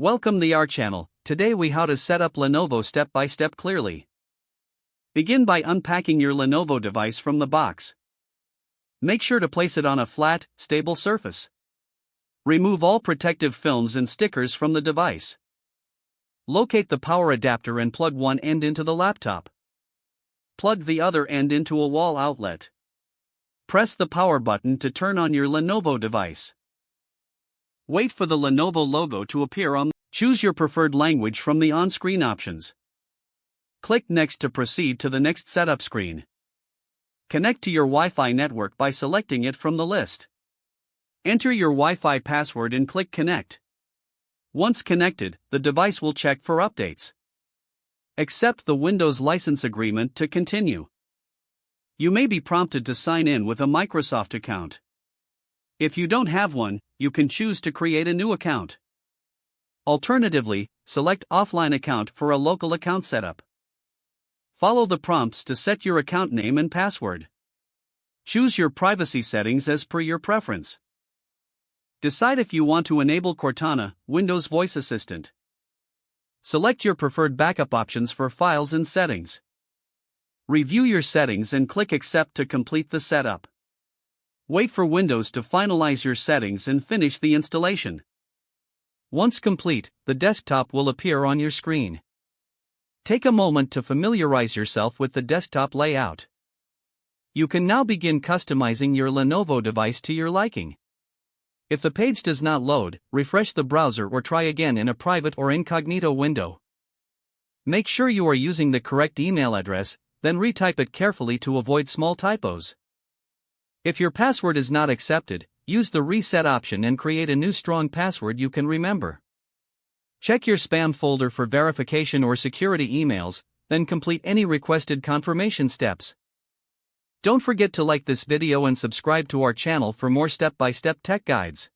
Welcome to our channel. Today we how to set up Lenovo step by step clearly. Begin by unpacking your Lenovo device from the box. Make sure to place it on a flat, stable surface. Remove all protective films and stickers from the device. Locate the power adapter and plug one end into the laptop. Plug the other end into a wall outlet. Press the power button to turn on your Lenovo device. Wait for the Lenovo logo to appear on. Choose your preferred language from the on-screen options. Click Next to proceed to the next setup screen. Connect to your Wi-Fi network by selecting it from the list. Enter your Wi-Fi password and click Connect. Once connected, the device will check for updates. Accept the Windows license agreement to continue. You may be prompted to sign in with a Microsoft account. If you don't have one, you can choose to create a new account. Alternatively, select Offline Account for a local account setup. Follow the prompts to set your account name and password. Choose your privacy settings as per your preference. Decide if you want to enable Cortana, Windows Voice Assistant. Select your preferred backup options for files and settings. Review your settings and click Accept to complete the setup. Wait for Windows to finalize your settings and finish the installation. Once complete, the desktop will appear on your screen. Take a moment to familiarize yourself with the desktop layout. You can now begin customizing your Lenovo device to your liking. If the page does not load, refresh the browser or try again in a private or incognito window. Make sure you are using the correct email address, then retype it carefully to avoid small typos. If your password is not accepted, use the reset option and create a new strong password you can remember. Check your spam folder for verification or security emails, then complete any requested confirmation steps. Don't forget to like this video and subscribe to our channel for more step-by-step tech guides.